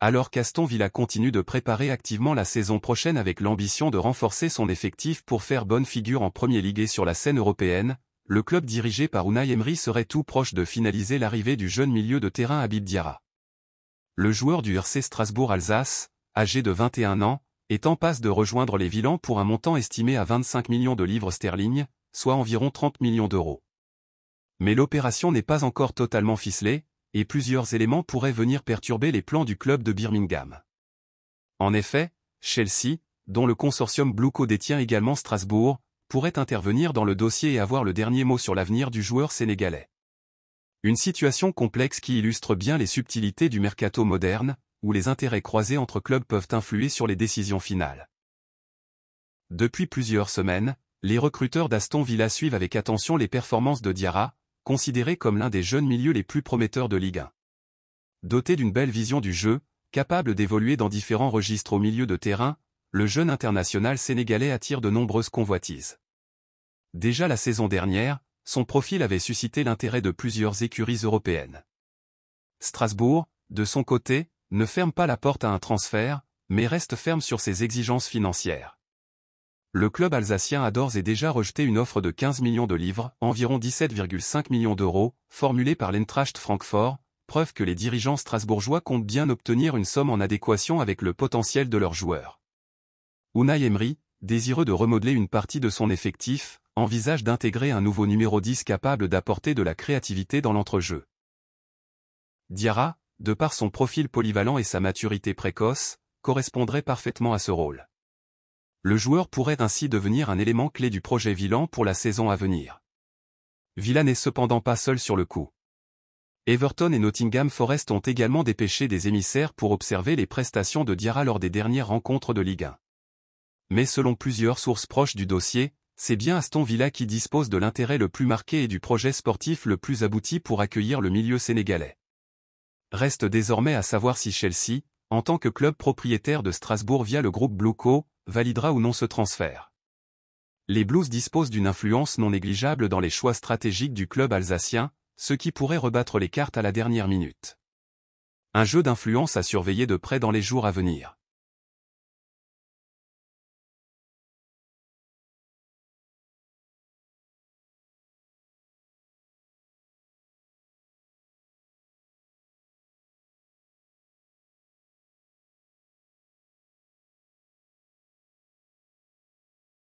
Alors qu'Aston Villa continue de préparer activement la saison prochaine avec l'ambition de renforcer son effectif pour faire bonne figure en Premier League et sur la scène européenne, le club dirigé par Unai Emery serait tout proche de finaliser l'arrivée du jeune milieu de terrain Habib Diarra. Le joueur du RC Strasbourg-Alsace, âgé de 21 ans, est en passe de rejoindre les Villans pour un montant estimé à 25 millions de livres sterling, soit environ 30 millions d'euros. Mais l'opération n'est pas encore totalement ficelée, et plusieurs éléments pourraient venir perturber les plans du club de Birmingham. En effet, Chelsea, dont le consortium Blueco détient également Strasbourg, pourrait intervenir dans le dossier et avoir le dernier mot sur l'avenir du joueur sénégalais. Une situation complexe qui illustre bien les subtilités du mercato moderne, où les intérêts croisés entre clubs peuvent influer sur les décisions finales. Depuis plusieurs semaines, les recruteurs d'Aston Villa suivent avec attention les performances de Diarra, considéré comme l'un des jeunes milieux les plus prometteurs de Ligue 1. Doté d'une belle vision du jeu, capable d'évoluer dans différents registres au milieu de terrain, le jeune international sénégalais attire de nombreuses convoitises. Déjà la saison dernière, son profil avait suscité l'intérêt de plusieurs écuries européennes. Strasbourg, de son côté, ne ferme pas la porte à un transfert, mais reste ferme sur ses exigences financières. Le club alsacien a d'ores et déjà rejeté une offre de 15 millions de livres, environ 17,5 millions d'euros, formulée par l'Eintracht Francfort, preuve que les dirigeants strasbourgeois comptent bien obtenir une somme en adéquation avec le potentiel de leurs joueurs. Unai Emery, désireux de remodeler une partie de son effectif, envisage d'intégrer un nouveau numéro 10 capable d'apporter de la créativité dans l'entrejeu. Diarra, de par son profil polyvalent et sa maturité précoce, correspondrait parfaitement à ce rôle. Le joueur pourrait ainsi devenir un élément clé du projet Villan pour la saison à venir. Villa n'est cependant pas seul sur le coup. Everton et Nottingham Forest ont également dépêché des émissaires pour observer les prestations de Diarra lors des dernières rencontres de Ligue 1. Mais selon plusieurs sources proches du dossier, c'est bien Aston Villa qui dispose de l'intérêt le plus marqué et du projet sportif le plus abouti pour accueillir le milieu sénégalais. Reste désormais à savoir si Chelsea, en tant que club propriétaire de Strasbourg via le groupe Blueco, validera ou non ce transfert. Les Blues disposent d'une influence non négligeable dans les choix stratégiques du club alsacien, ce qui pourrait rebattre les cartes à la dernière minute. Un jeu d'influence à surveiller de près dans les jours à venir.